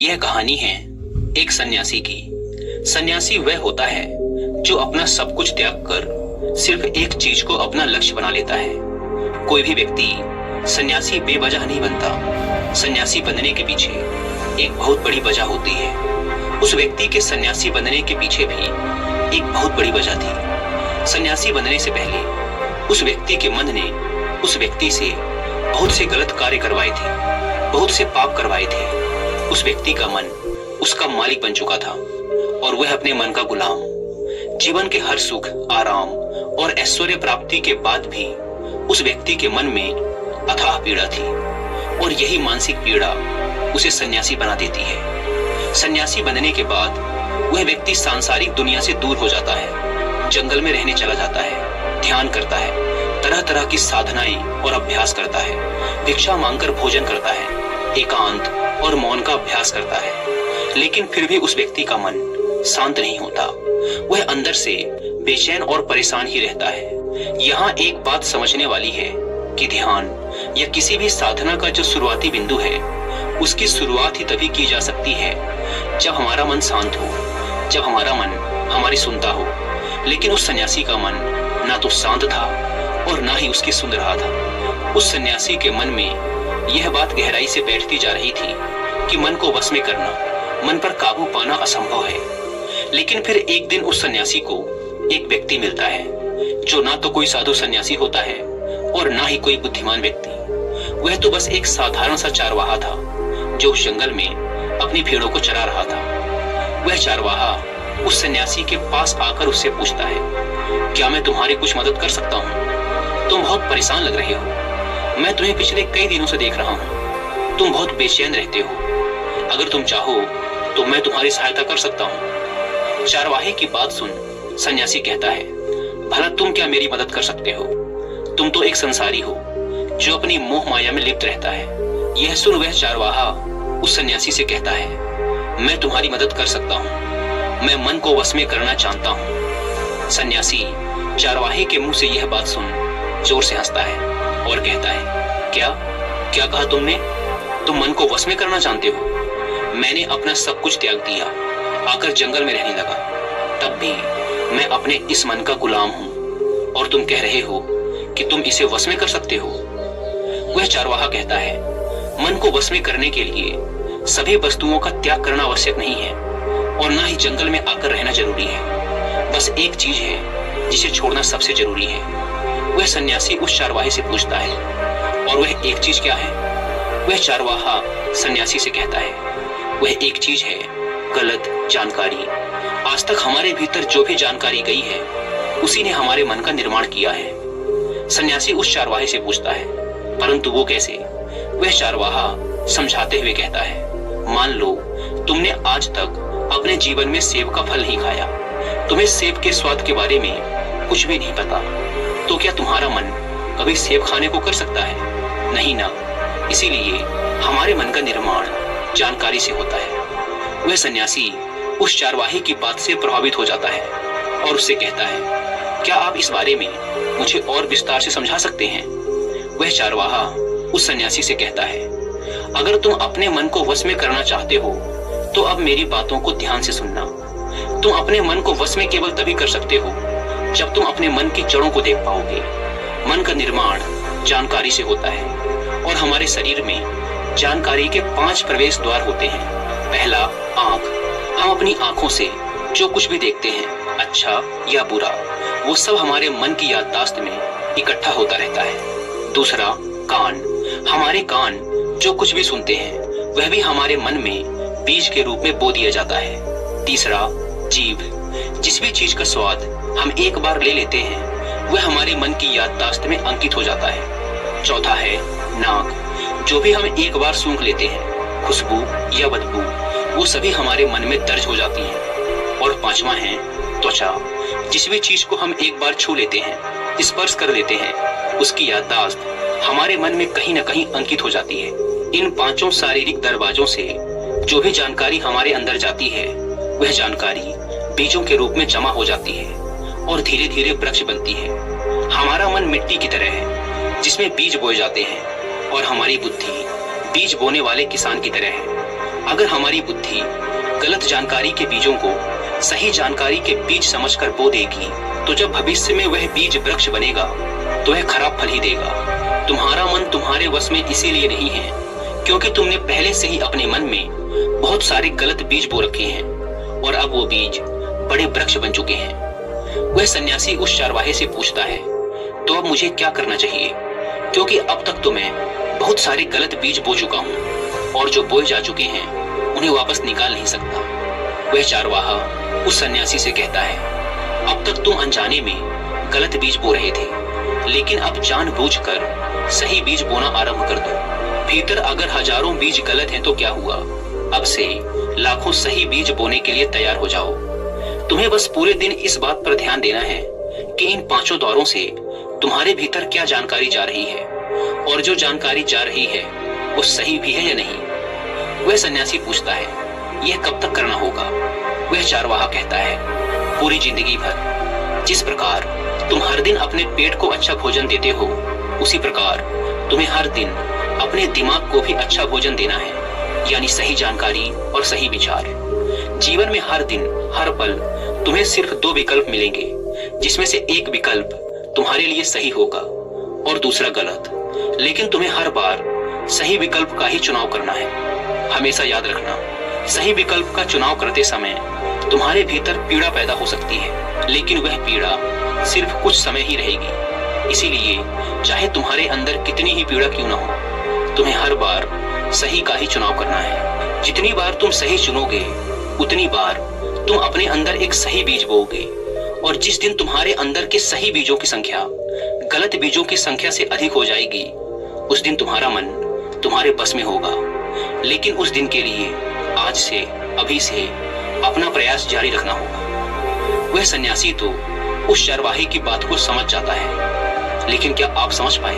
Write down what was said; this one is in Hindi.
यह कहानी है एक सन्यासी की। सन्यासी वह होता है जो अपना सब कुछ त्याग कर सिर्फ एक चीज को अपना लक्ष्य बना लेता है। कोई भी व्यक्ति सन्यासी बेवजह नहीं बनता। सन्यासी बनने के पीछे एक बहुत बड़ी वजह होती है। उस व्यक्ति के सन्यासी बनने के पीछे भी एक बहुत बड़ी वजह थी। सन्यासी बनने से पहले उस व्यक्ति के मन ने उस व्यक्ति से बहुत से गलत कार्य करवाए थे, बहुत से पाप करवाए थे। उस व्यक्ति का मन उसका मालिक बन चुका था और वह अपने मन का गुलाम। जीवन के हर सुख, आराम और ऐश्वर्य प्राप्ति के बाद भी उस व्यक्ति के मन में अथाह पीड़ा थी और यही मानसिक पीड़ा उसे सन्यासी बना देती है। सन्यासी बनने के बाद वह व्यक्ति सांसारिक दुनिया से दूर हो जाता है, जंगल में रहने चला जाता है, ध्यान करता है, तरह तरह की साधनाएं और अभ्यास करता है, भिक्षा मांगकर भोजन करता है, एकांत और मौन का अभ्यास करता है। लेकिन फिर भी उस व्यक्ति का मन शांत नहीं होता। वह अंदर से बेचैन और परेशान ही रहता है। यहाँ एक बात समझने वाली है कि ध्यान या किसी भी साधना का जो शुरुआती बिंदु है, उसकी शुरुआत ही तभी की जा सकती है जब हमारा मन शांत हो, जब हमारा मन हमारी सुनता हो। लेकिन उस सन्यासी का मन ना तो शांत था और ना ही उसकी सुन रहा था। उस सन्यासी के मन में यह बात गहराई से बैठती जा रही थी कि मन को वश में करना, मन पर काबू पाना असंभव है। लेकिन फिर एक दिन उस सन्यासी को एक व्यक्ति मिलता है जो ना तो कोई साधु सन्यासी होता है और ना ही कोई बुद्धिमान व्यक्ति। वह तो बस एक साधारण सा चारवाहा था जो उस जंगल में अपनी भेड़ों को चरा रहा था। वह चारवाहा उस सन्यासी के पास आकर उससे पूछता है, क्या मैं तुम्हारी कुछ मदद कर सकता हूँ? तुम बहुत परेशान लग रहे हो। मैं तुम्हें पिछले कई दिनों से देख रहा हूँ। तुम बहुत बेचैन रहते हो। अगर तुम चाहो तो मैं तुम्हारी सहायता कर सकता हूँ। चारवाहे की बात सुन सन्यासी कहता है, भला तुम क्या मेरी मदद कर सकते हो? तुम तो एक संसारी हो जो अपनी मोह माया में लिप्त रहता है। यह सुन वह चारवाहा उस सन्यासी से कहता है, मैं तुम्हारी मदद कर सकता हूँ। मैं मन को वश में करना चाहता हूँ। सन्यासी चारवाहे के मुंह से यह बात सुन जोर से हंसता है और कहता है, क्या क्या कहा तुमने? तुम मन को वश में करना चाहते हो? मैंने अपना सब कुछ त्याग दिया, आकर जंगल में रहने लगा। तब भी मैं अपने इस मन का गुलाम हूँ और तुम कह रहे हो कि तुम इसे वश में कर सकते हो। वह चारवाहा कहता है, मन को वश में करने के लिए सभी वस्तुओं का त्याग करना आवश्यक नहीं है और ना ही जंगल में आकर रहना जरूरी है। बस एक चीज है जिसे छोड़ना सबसे जरूरी है। वह सन्यासी उस चारवाहे से पूछता है, और वह एक चीज क्या है? वह चारवाहा सन्यासी से कहता है, वह एक चीज है गलत जानकारी। आज तक हमारे भीतर जो भी जानकारी गई है उसी ने हमारे मन का निर्माण किया है। सन्यासी उस चारवाहे से पूछता है, परंतु वो कैसे? वह चारवाहा समझाते हुए कहता है, मान लो तुमने आज तक अपने जीवन में सेब का फल नहीं खाया, तुम्हें सेब के स्वाद के बारे में कुछ भी नहीं पता, तो क्या तुम्हारा मन कभी सेब खाने को कर सकता है? नहीं ना। इसीलिए हमारे मन का निर्माण जानकारी से होता है। वह सन्यासी उस चारवाहे की बात से प्रभावित हो जाता है और उससे कहता है, क्या आप इस बारे में मुझे और विस्तार से समझा सकते हैं? वह चारवाहा उस सन्यासी से कहता है, अगर तुम अपने मन को वश में करना चाहते हो तो अब मेरी बातों को ध्यान से सुनना। तुम अपने मन को वश में केवल तभी कर सकते हो जब तुम अपने मन की जड़ों को देख पाओगे। मन का निर्माण जानकारी से होता है और हमारे शरीर में जानकारी के 5 प्रवेश द्वार होते हैं। पहला, आंख। हम अपनी आंखों से जो कुछ भी देखते हैं, अच्छा या बुरा, वो सब हमारे मन की याददाश्त में इकट्ठा होता रहता है। दूसरा, कान। हमारे कान जो कुछ भी सुनते हैं वह भी हमारे मन में बीज के रूप में बो दिया जाता है। तीसरा, जीभ। जिस भी चीज का स्वाद हम एक बार ले लेते हैं वह हमारे मन की याददाश्त में अंकित हो जाता है। चौथा है नाक। जो भी हम एक बार सूंघ लेते हैं, खुशबू या बदबू, वो सभी हमारे मन में दर्ज हो जाती हैं। और पांचवा है त्वचा। जिस भी चीज को हम एक बार छू लेते हैं, स्पर्श कर लेते हैं, उसकी याददाश्त हमारे मन में कहीं न कहीं अंकित हो जाती है। इन 5 शारीरिक दरवाजों से जो भी जानकारी हमारे अंदर जाती है वह जानकारी बीजों के रूप में जमा हो जाती है और धीरे धीरे वृक्ष बनती है। हमारा मन मिट्टी की तरह है जिसमें बीज बोए जाते हैं और हमारी बुद्धि बीज बोने वाले किसान की तरह है। अगर हमारी बुद्धि गलत जानकारी के बीजों को सही जानकारी के बीज समझकर बो देगी, तो जब भविष्य में वह बीज वृक्ष बनेगा तो वह खराब फल ही देगा। तुम्हारा मन तुम्हारे वश में इसीलिए नहीं है क्योंकि तुमने पहले से ही अपने मन में बहुत सारे गलत बीज बो रखे हैं और अब वो बीज बड़े वृक्ष बन चुके हैं। वह सन्यासी उस चारवाहे से पूछता है, तो अब मुझे क्या करना चाहिए? क्योंकि अब तक तो मैं बहुत सारे गलत बीज बो चुका हूँ और जो बोए जा चुके हैं उन्हें वापस निकाल नहीं सकता। वह चारवाहा उस सन्यासी से कहता है, अब तक तुम अनजाने में गलत बीज बो रहे थे, लेकिन अब जानबूझकर सही बीज बोना आरंभ कर दो। भीतर अगर हजारों बीज गलत हैं तो क्या हुआ, अब से लाखों सही बीज बोने के लिए तैयार हो जाओ। तुम्हें बस पूरे दिन इस बात पर ध्यान देना है कि इन पांचों दौरों से तुम्हारे भीतर क्या जानकारी जा रही है और जो जानकारी जा रही है वो सही भी है या नहीं। वह सन्यासी पूछता है, यह कब तक करना होगा? वह चारवाहा कहता है, पूरी जिंदगी भर। जिस प्रकार तुम हर दिन अपने पेट को अच्छा भोजन देते हो, उसी प्रकार तुम्हें हर दिन अपने दिमाग को भी अच्छा भोजन देना है, यानी सही जानकारी और सही विचार। जीवन में हर दिन हर पल तुम्हें सिर्फ दो विकल्प मिलेंगे, जिसमें से एक विकल्प तुम्हारे लिए सही होगा और दूसरा गलत, लेकिन तुम्हें हर बार सही विकल्प का ही चुनाव करना है। हमेशा याद रखना, सही विकल्प का चुनाव करते समय तुम्हारे भीतर पीड़ा पैदा हो सकती है, लेकिन वह पीड़ा सिर्फ कुछ समय ही रहेगी। इसीलिए चाहे तुम्हारे अंदर कितनी ही पीड़ा क्यों ना हो, तुम्हें हर बार सही का ही चुनाव करना है। जितनी बार तुम सही चुनोगे उतनी बार तुम अपने अंदर एक सही बीज बोओगे, और जिस दिन तुम्हारे अंदर के सही बीजों की संख्या गलत बीजों की संख्या से अधिक हो जाएगी, उस दिन तुम्हारा मन तुम्हारे बस में होगा। लेकिन उस दिन के लिए आज से, अभी से अपना प्रयास जारी रखना होगा। वह सन्यासी तो उस चारवाही की बात को समझ जाता है, लेकिन क्या आप समझ पाए?